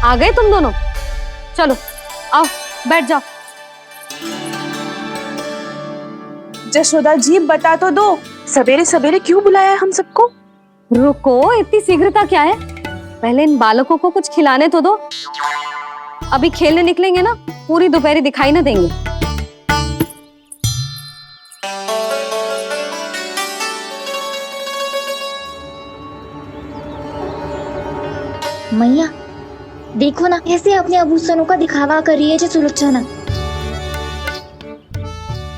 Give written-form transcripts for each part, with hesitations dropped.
आ गए तुम दोनों? चलो आओ बैठ जाओ। जशोदा जी बता तो दो, सवेरे सवेरे क्यों बुलाया है हम सबको? रुको, इतनी शीघ्रता क्या है? पहले इन बालकों को कुछ खिलाने तो दो। अभी खेलने निकलेंगे ना, पूरी दोपहरी दिखाई ना देंगे। मैया देखो ना, कैसे अपने आभूषणों का दिखावा कर रही है जी सुलोचना।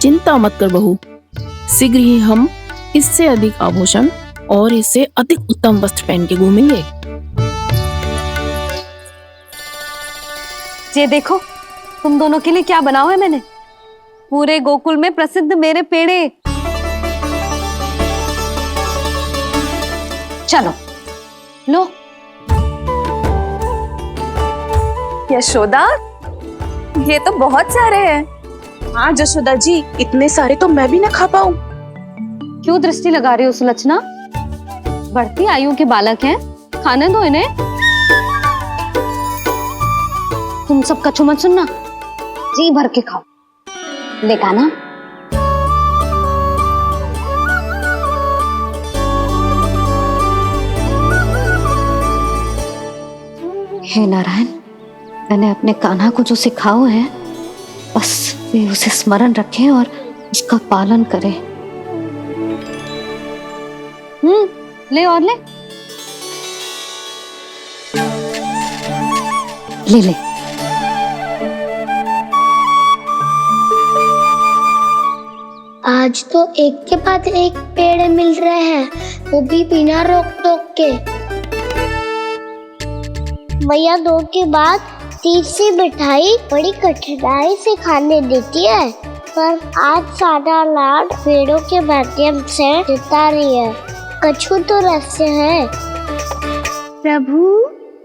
चिंता मत कर बहू, शीघ्र ही हम इससे अधिक आभूषण और इससे अधिक उत्तम वस्त्र पहन के घूमेंगे। ये देखो तुम दोनों के लिए क्या बनाओ है मैंने। पूरे गोकुल में प्रसिद्ध मेरे पेड़े। चलो लो। यशोदा, ये तो बहुत सारे हैं। हाँ जशोदा जी, इतने सारे तो मैं भी ना खा पाऊं। क्यों दृष्टि लगा रही हो सुलक्षणा? बढ़ती आयु के बालक हैं, खाने दो इन्हें। तुम सब कछु मत सुनना, जी भर के खाओ। देखा ना? हे नारायण, मैंने अपने कान्हा को जो सिखाओ है, बस वे उसे स्मरण रखें और उसका पालन करें। ले और ले ले ले। आज तो एक के बाद एक पेड़ मिल रहे हैं, वो भी बिना रोक टोक के। मैया दो के बाद तीसरी मिठाई बड़ी कठिनाई से खाने देती है, पर आज सादा लाड पेड़ों के माध्यम से जिता रही है। कछु तो रहस्य है। प्रभु,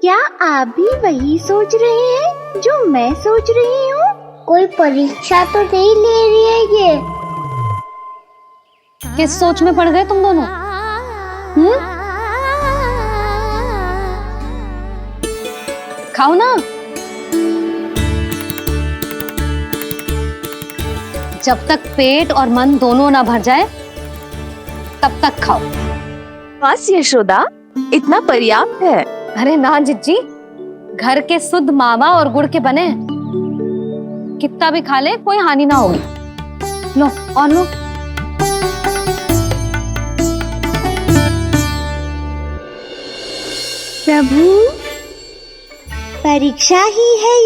क्या आप भी वही सोच रहे हैं जो मैं सोच रही हूँ? कोई परीक्षा तो नहीं ले रही है ये? किस सोच में पड़ गए तुम दोनों? खाओ ना। जब तक पेट और मन दोनों ना भर जाए तब तक खाओ। बस यशोदा, इतना पर्याप्त है। अरे ना जिज्जी, घर के शुद्ध मावा और गुड़ के बने, कितना भी खा ले कोई हानि ना होगी। लो और लो। प्रभु, परीक्षा ही है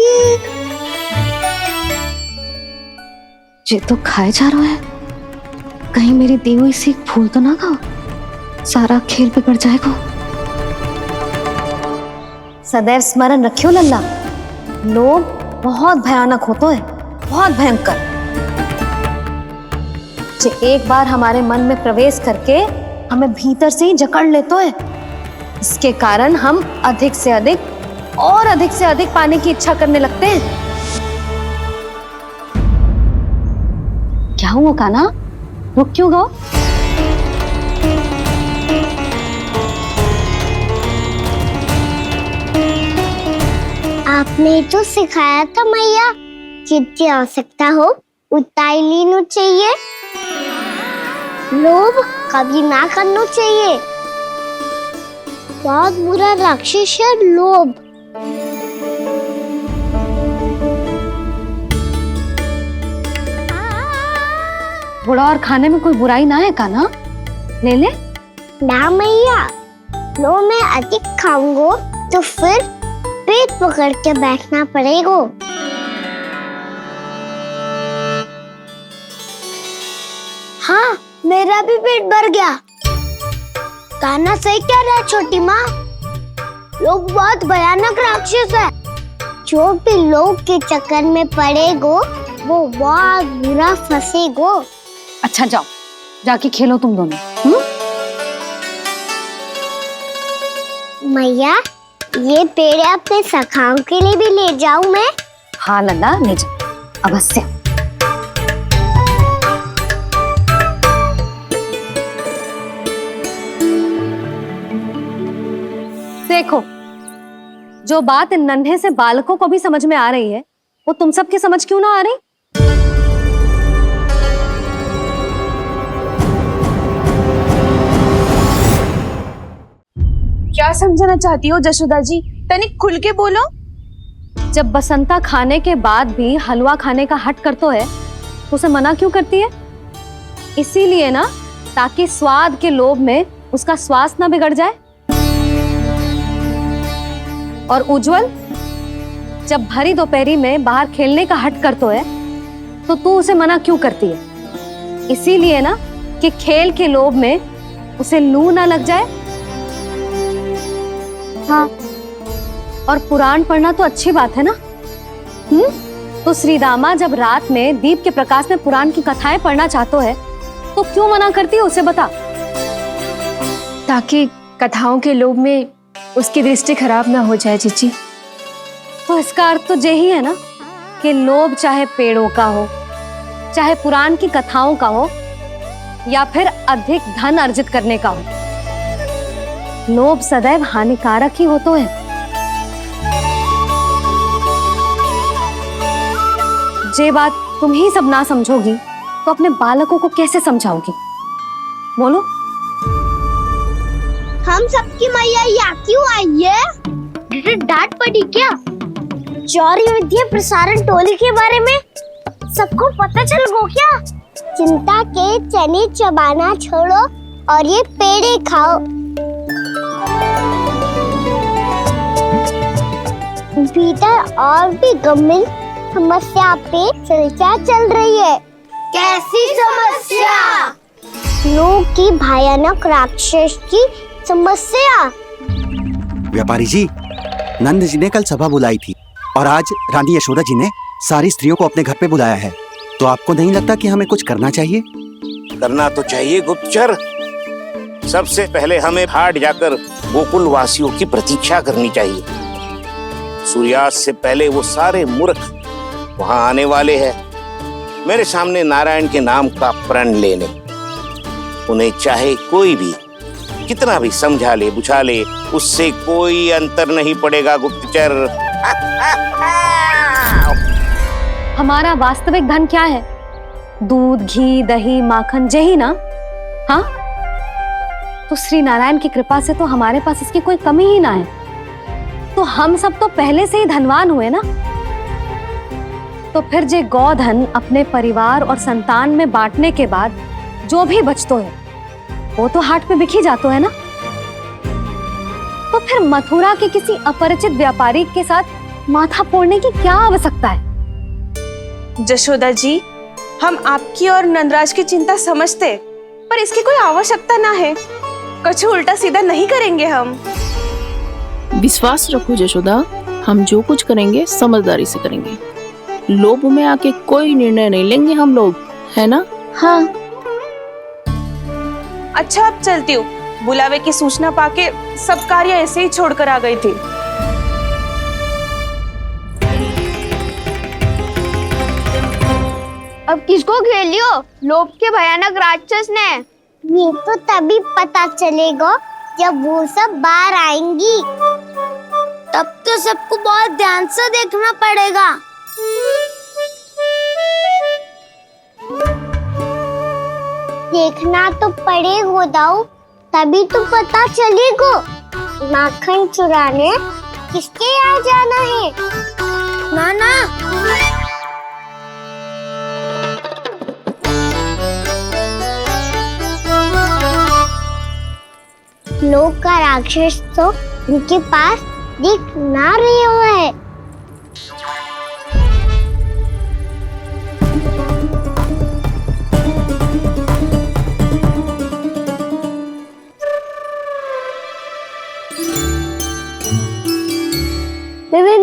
ये तो खाए जा रहा है। कहीं मेरी दी हुई सीख फूल तो ना खाओ, सारा खेल बिगड़ जाएगा। सदैव स्मरण रखियो लल्ला, लोभ बहुत भयानक होता है, बहुत भयंकर। जो एक बार हमारे मन में प्रवेश करके हमें भीतर से ही जकड़ लेता है, इसके कारण हम अधिक से अधिक और अधिक से अधिक पाने की इच्छा करने लगते हैं। क्या हुआ कान्हा, रुक क्यों गए? आपने तो सिखाया था मैया, जितनी आवश्यकता हो उतना ही लेना चाहिए, लोभ कभी ना करना चाहिए। बहुत बुरा राक्षस है लोभ। थोड़ा और खाने में कोई बुराई ना है कान्हा, ले ले। ना मैया, लो मैं अधिक खाऊंगा तो फिर पेट पकड़ के बैठना पड़ेगा। हाँ, मेरा भी पेट भर गया। कान्हा सही कह रहा है छोटी माँ, लोग बहुत भयानक राक्षस है। जो भी लोग के चक्कर में पड़ेगो वो बहुत बुरा फंसेगो। अच्छा जाओ, जाके खेलो तुम दोनों। मैया, ये पेड़ अपने सखाओं के लिए भी ले जाऊं मैं? हाँ लल्ला, ले जाओ अवश्य। देखो, जो बात इन नन्हे से बालकों को भी समझ में आ रही है, वो तुम सबकी समझ क्यों ना आ रही? क्या समझाना चाहती हो जशोदा जी? तनिक खुल के बोलो। जब बसंता खाने के बाद भी हलवा खाने का हट करतो है तो उसे मना क्यों करती है? इसीलिए ना, ताकि स्वाद के लोभ में उसका स्वास्थ्य ना बिगड़ जाए। और उज्जवल, जब भरी दोपहरी में बाहर खेलने का हट करतो है तो तू उसे मना क्यों करती है? इसीलिए ना कि खेल के लोभ में उसे लू ना लग जाए। हाँ, और पुराण पढ़ना तो अच्छी बात है ना। तो श्रीदामा जब रात में दीप के प्रकाश में पुराण की कथाएं पढ़ना चाहतो है तो क्यों मना करती है? उसे बता। ताकि कथाओं के लोभ में उसकी दृष्टि खराब ना हो जाए जीजी। तो इसका अर्थ तो यही है ना कि लोभ चाहे पेड़ों का हो, चाहे पुराण की कथाओं का हो, या फिर अधिक धन अर्जित करने का हो, लोभ सदैव हानिकारक ही होता है। जे बात तुम ही सब ना समझोगी तो अपने बालकों को कैसे समझाओगी? बोलो। हम सबकी मैया यहाँ क्यों आई है? डांट पड़ी क्या? चौरी विद्या प्रसारण टोली के बारे में सबको पता चल गो क्या? चिंता के चने चबाना छोड़ो और ये पेड़े खाओ। भीतर और भी गंभीर समस्या पे चर्चा चल रही है। कैसी समस्या? लोग की भयानक राक्षस की समस्या। व्यापारी जी, नंद जी ने कल सभा बुलाई थी और आज रानी यशोदा जी ने सारी स्त्रियों को अपने घर पे बुलाया है। तो आपको नहीं लगता कि हमें कुछ करना चाहिए? करना तो चाहिए गुप्तचर। सबसे पहले हमें हाट जाकर गोकुल वासियों की प्रतीक्षा करनी चाहिए। सूर्यास्त से पहले वो सारे मूर्ख वहां आने वाले हैं, मेरे सामने नारायण के नाम का प्रण लेने। उन्हें चाहे कोई भी कितना भी समझा ले बुझा ले, उससे कोई अंतर नहीं पड़ेगा गुप्तचर। हमारा वास्तविक धन क्या है? दूध, घी, दही, माखन, यही ना? हाँ, तो श्री नारायण की कृपा से तो हमारे पास इसकी कोई कमी ही ना है। तो हम सब तो पहले से ही धनवान हुए ना। तो फिर जे गोधन अपने परिवार और संतान में बांटने के बाद जो भी बचतो है वो तो हाट पे बिखी जातो है ना। तो फिर मथुरा के किसी अपरिचित व्यापारी के साथ माथा फोड़ने की क्या आवश्यकता है? जशोदा जी, हम आपकी और नंदराज की चिंता समझते, पर इसकी कोई आवश्यकता ना है। कुछ उल्टा सीधा नहीं करेंगे हम। विश्वास रखो जशोदा, हम जो कुछ करेंगे समझदारी से करेंगे। लोभ में आके कोई निर्णय नहीं लेंगे हम लोग, है ना? हाँ। अच्छा, अब चलती हूँ। बुलावे की सूचना पाके सब कार्य ऐसे ही छोड़कर आ गई थी। अब किसको घेर लियो? लोभ के भयानक राक्षस ने। ये तो तभी पता चलेगा जब वो सब बाहर आएंगी। तब तो सबको बहुत ध्यान से देखना पड़ेगा। देखना तो पड़ेगा दाऊ, तभी तो पता चलेगा माखन चुराने किसके यहाँ जाना है। नाना, लोग का राक्षस तो उनके पास दिख ना रहा है।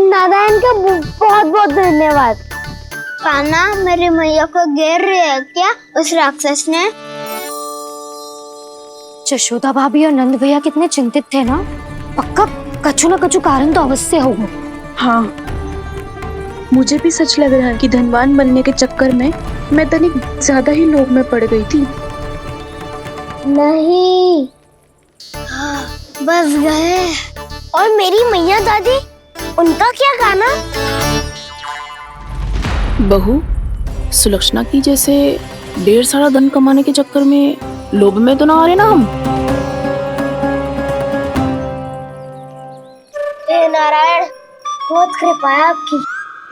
नारायण का बहुत बहुत धन्यवाद। कान्हा, मेरे मैया को घेर रहे है क्या उस राक्षस ने? यशोदा भाभी और नंद भैया कितने चिंतित थे ना। पक्का कछु ना कछु कारण तो अवश्य होगा। हाँ, मुझे भी सच लग रहा है कि धनवान बनने के चक्कर में मैं तनिक ज्यादा ही लोभ में पड़ गई थी। नहीं, बस गए। और मेरी मैया दादी उनका क्या गाना? बहू, सुलक्षणा की जैसे ढेर सारा धन कमाने के चक्कर में लोभ में तो ना आ रहे ना हम। हे नारायण, बहुत कृपा है आपकी।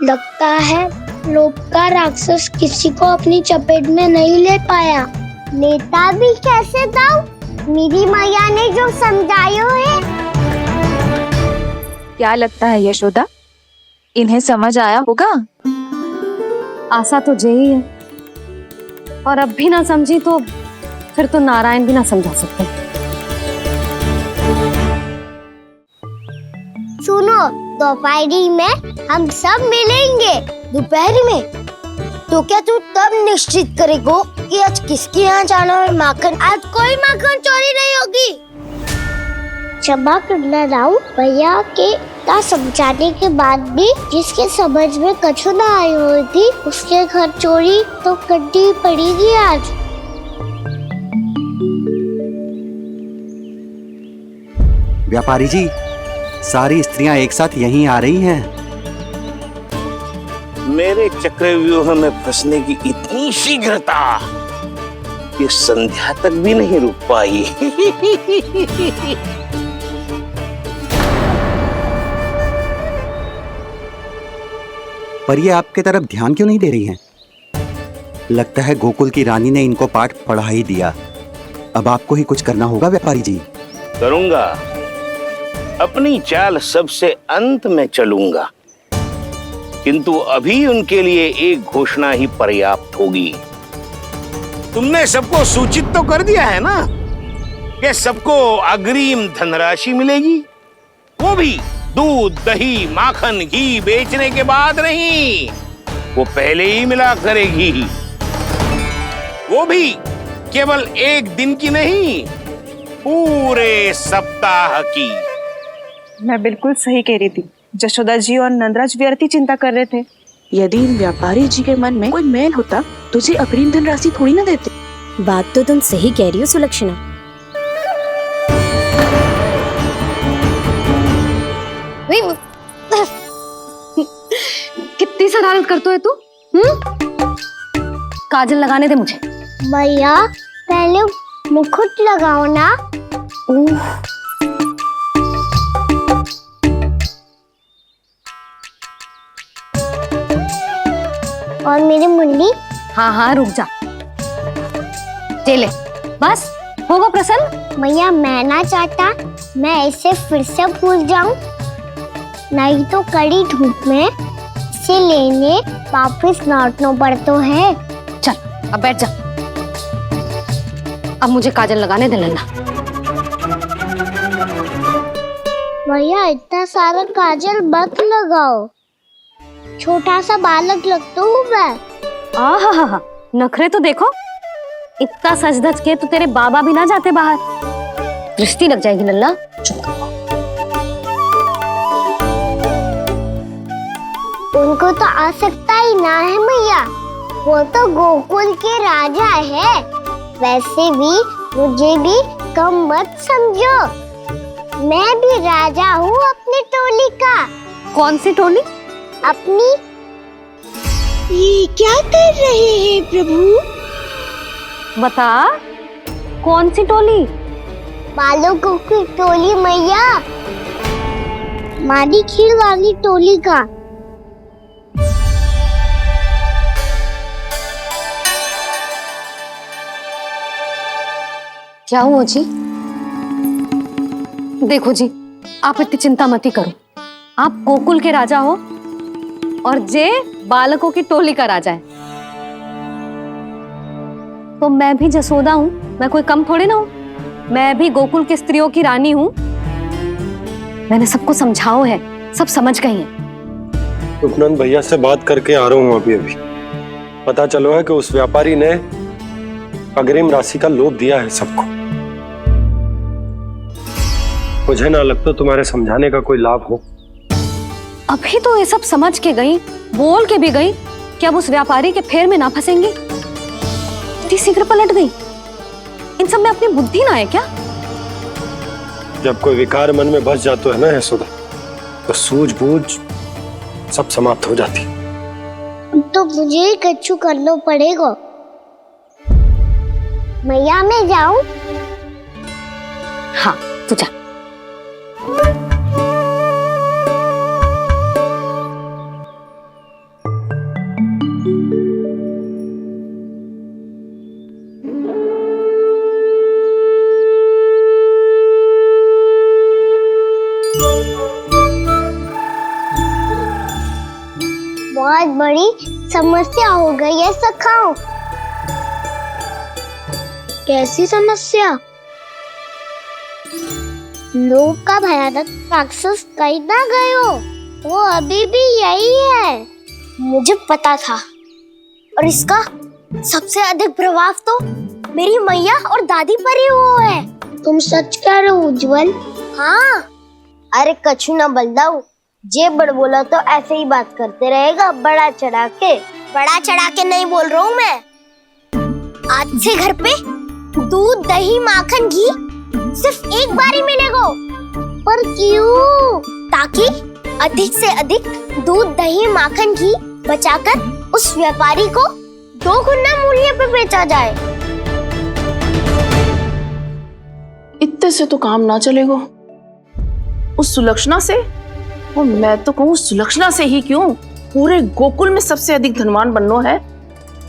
लगता है लोभ का राक्षस किसी को अपनी चपेट में नहीं ले पाया। लेता भी कैसे था? मेरी मैया ने जो समझायो है। क्या लगता है यशोदा, इन्हें समझ आया होगा? आशा तो यही है, और अब भी ना समझी तो फिर तो नारायण भी ना समझा सकते। सुनो, दोपहरी में हम सब मिलेंगे। दोपहरी में? तो क्या तू तब निश्चित करेगो कि आज किसके यहाँ जाना है माखन? आज कोई माखन चोरी नहीं होगी। क्षमा करना राव, भैया के ना समझाने के बाद भी जिसके समझ में कछु ना आई हुई थी उसके घर चोरी तो करनी पड़ेगी आज। व्यापारी जी, सारी स्त्रियां एक साथ यहीं आ रही हैं। मेरे चक्रव्यूह में फंसने की इतनी शीघ्रता कि संध्या तक भी नहीं रुक पाई। पर ये आपके तरफ ध्यान क्यों नहीं दे रही हैं? लगता है गोकुल की रानी ने इनको पाठ पढ़ा ही दिया। अब आपको ही कुछ करना होगा व्यापारी जी। करूंगा, अपनी चाल सबसे अंत में चलूंगा, किंतु अभी उनके लिए एक घोषणा ही पर्याप्त होगी। तुमने सबको सूचित तो कर दिया है ना कि सबको अग्रिम धनराशि मिलेगी, वो भी दूध, दही, माखन, घी बेचने के बाद नहीं, वो पहले ही मिला करेगी। वो भी केवल एक दिन की नहीं, पूरे सप्ताह की। मैं बिल्कुल सही कह रही थी। जशोदा जी और नंदराज व्यर्थ ही चिंता कर रहे थे। यदि इन व्यापारी जी के मन में कोई मैल होता तुझे अग्रिम धनराशि थोड़ी ना देते। बात तो तुम सही कह रही हो सुलक्षणा। कितनी शरारत करते हो तू? काजल लगाने दे मुझे। भैया पहले मुकुट लगाओ ना। और मेरी मुन्नी? हाँ हाँ रुक जा, ये ले, बस होगा प्रसन्न। भैया मैं ना चाहता मैं इसे फिर से भूल जाऊं, नहीं तो कड़ी धूप में इसे लेने वापस लौटना पड़ता है। चल अब बैठ जा, अब मुझे काजल लगाने दे लेना। भैया इतना सारा काजल मत लगाओ, छोटा सा बालक लगता हूँ मैं। आहा, नखरे तो देखो, इतना सज धज के तो तेरे बाबा भी ना जाते बाहर, दृष्टि लग जाएगी लल्ला। उनको तो आ सकता ही ना है भैया, वो तो गोकुल के राजा है। वैसे भी मुझे भी कम मत समझो, मैं भी राजा हूँ अपनी टोली का। कौन सी टोली? अपनी। ये क्या कर रहे हैं प्रभु? बता, कौन सी टोली? बालकों की टोली मैया, मारी खीर वाली टोली का। क्या हुआ जी? देखो जी, आप इतनी चिंता मत ही करो, आप गोकुल के राजा हो और जे बालकों की टोली का राजा है, तो मैं भी जसोदा हूँ, मैं कोई कम थोड़े ना हूँ, मैं भी गोकुल की स्त्रियों की रानी हूँ। मैंने सबको समझाओ है, सब समझ गई हैं। उपनंद भैया से बात करके आ रहा हूँ अभी। पता चलो है कि उस व्यापारी ने अग्रिम राशि का लोभ दिया है सबको। मुझे ना लगता तुम्हारे समझाने का कोई लाभ हो। अभी तो ये सब समझ के गई, बोल के भी गई कि अब उस व्यापारी के फेर में ना फंसेंगी। इतनी शीघ्र पलट गई, इन सब में अपनी बुद्धि ना है क्या? जब कोई विकार मन में बस जाता है ना यशोदा, तो सूझबूझ सब समाप्त हो जाती। तो मुझे ही कच्चू करना पड़ेगा। मैया मैं जाऊं? हाँ तू जा। बहुत बड़ी समस्या हो गई है सखाओ। कैसी समस्या? लोभ का भयानक राक्षस कहीं ना गए हो, वो अभी भी यही है। मुझे पता था, और इसका सबसे अधिक प्रभाव तो मेरी मैया और दादी पर ही हुआ है। तुम सच कह रहे हो उज्जवल? हाँ। अरे कछु ना बलदाऊ, जे बड़ बोला तो ऐसे ही बात करते रहेगा बड़ा चढ़ा के। बड़ा चढ़ा के नहीं बोल रहा हूँ मैं। आज से घर पे दूध दही माखन घी सिर्फ एक बार ही मिलेगा। पर क्यों? ताकि अधिक से अधिक दूध दही माखन घी बचाकर उस व्यापारी को 2 गुना मूल्य पे बेचा जाए। इतने से तो काम ना चलेगा। उस सुलक्षणा से, और मैं तो कहूँ सुलक्षणा से ही क्यों, पूरे गोकुल में सबसे अधिक धनवान बनना है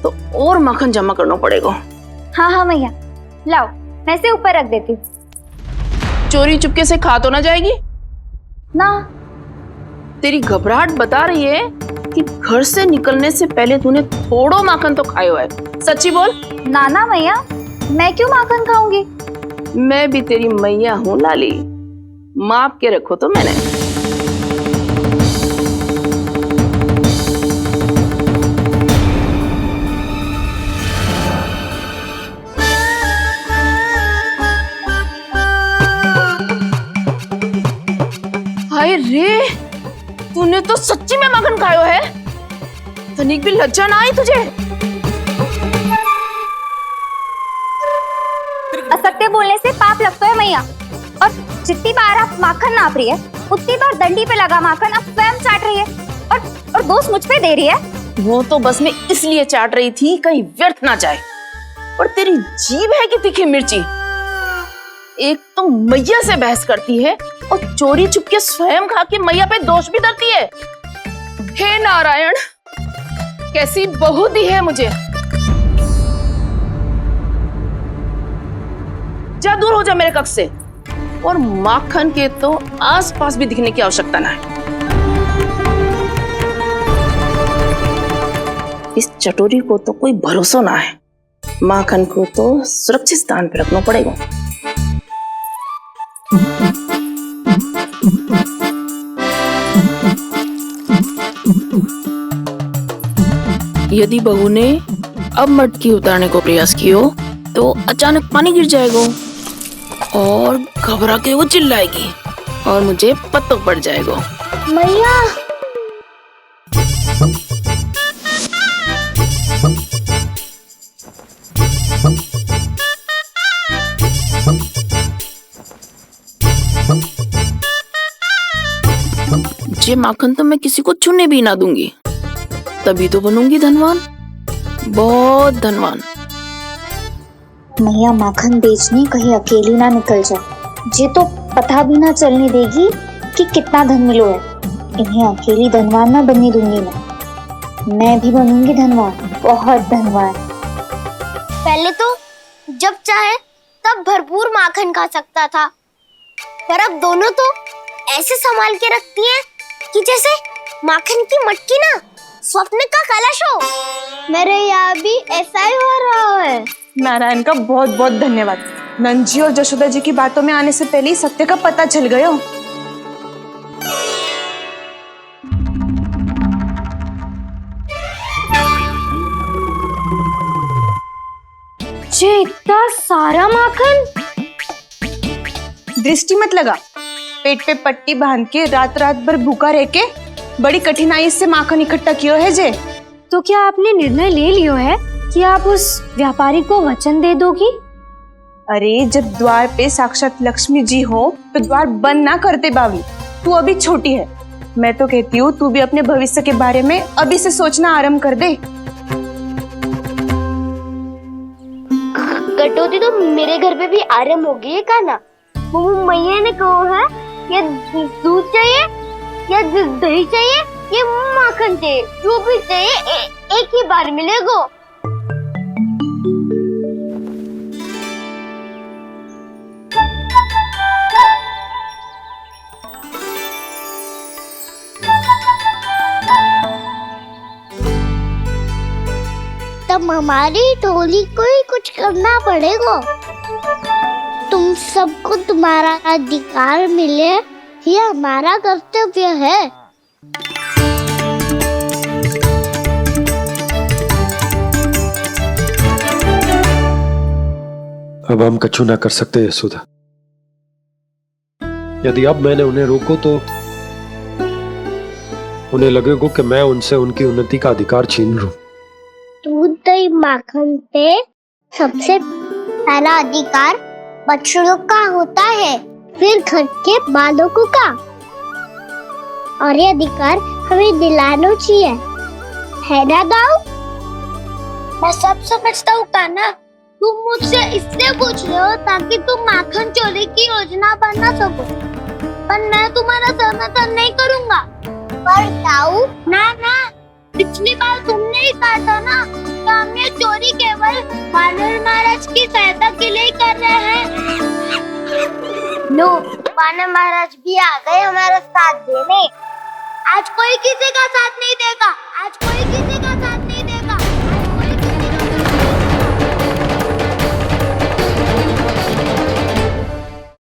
तो और माखन जमा करना पड़ेगा। हाँ हाँ मैया, लाओ मैं इसे ऊपर रख देती हूँ। चोरी चुपके से खा तो ना जाएगी ना? तेरी घबराहट बता रही है कि घर से निकलने से पहले तूने थोड़ो माखन तो खायो है। सच्ची बोल। ना ना मैया, मैं क्यों माखन खाऊंगी? मैं भी तेरी मैया हूँ लाली, माप के रखो तो मैंने। हाय रे, तूने तो सच्ची में माखन खायो है। तनिक भी लज्जा ना आई तुझे? असत्य बोलने से पाप लगता है मैया, और जितनी बार आप माखन नाप रही है उतनी बार डंडी पे लगा माखन आप स्वयं चाट रही है, और दोष मुझ पे दे रही है। वो तो बस मैं इसलिए चाट रही थी कहीं व्यर्थ ना जाए। और तेरी जीभ है कि तीखी मिर्ची। एक तो मैया से बहस करती है और चोरी चुपके स्वयं खा के मैया पे दोष भी धरती है। हे नारायण, कैसी बहू दी है मुझे। जा दूर हो जा मेरे कक्ष से, और माखन के तो आसपास भी दिखने की आवश्यकता ना है। इस चटोरी को तो कोई भरोसा ना है। माखन को तो सुरक्षित स्थान पर रखना पड़ेगा। यदि बहू ने अब मटकी उतारने को प्रयास किया तो अचानक पानी गिर जाएगा और घबरा के वो चिल्लाएगी और मुझे पता पड़ जाएगा। मैया, ये माखन तो मैं किसी को छूने भी ना दूंगी, तभी तो बनूंगी धनवान, बहुत धनवान। मैया माखन बेचने कहीं अकेली ना निकल जाए। जे तो पता भी ना चलने देगी कि कितना धन मिलो है। इन्हें अकेली धनवान ना बनने दूंगी मैं भी बनूंगी धनवान, बहुत धनवान। पहले तो जब चाहे तब भरपूर माखन खा सकता था, पर अब दोनों तो ऐसे संभाल के रखती हैं कि जैसे माखन की मटकी ना स्वप्न का कलश हो। मेरे यहाँ भी ऐसा ही हो रहा है। नारायण का बहुत बहुत धन्यवाद। नंदजी और जशोदा जी की बातों में आने से पहले ही सत्य का पता चल गया। ये इतना सारा माखन? दृष्टि मत लगा, पेट पे पट्टी बांध के रात रात भर भूखा रह के बड़ी कठिनाई से माखन इकट्ठा किया है जे। तो क्या आपने निर्णय ले लियो है कि आप उस व्यापारी को वचन दे दोगी? अरे जब द्वार पे साक्षात लक्ष्मी जी हो तो द्वार बंद ना करते बावली। तू अभी छोटी है, मैं तो कहती हूँ तू भी अपने भविष्य के बारे में अभी से सोचना आरंभ कर दे। कटौती तो मेरे घर पे भी आरंभ हो गई है काना। वो मैया ने कहा है या दूध चाहिए या दही चाहिए या माखन चाहिए, जो भी चाहिए एक ही बार मिलेगा। तब हमारी टोली को ही कुछ करना पड़ेगा। तुम सबको तुम्हारा अधिकार मिले, ये हमारा कर्तव्य है। अब हम कछु ना कर सकते यशोदा। यदि अब मैंने उन्हें रोको तो उन्हें लगेगा कि मैं उनसे उनकी उन्नति का अधिकार छीन लूं। दूध दही माखन पे सबसे पहला अधिकार बछड़ों का होता है, फिर घर के बालकों का, और ये अधिकार हमें दिलाना चाहिए, है ना दाऊ? मैं सब समझता हूँ काना। तुम मुझसे इसलिए पूछ रहे हो ताकि तुम माखन चोरी की योजना बना सको, पर मैं तुम्हारा समर्थन नहीं करूँगा। पर दाऊ ना, पिछली बार तुमने ही कहा था ना कि हम ये चोरी केवल वानर महाराज की सहायता के लिए कर रहे हैं। लो, वानर महाराज भी आ गए हमारा साथ देने। आज कोई किसी का साथ नहीं देगा, आज कोई किसी का साथ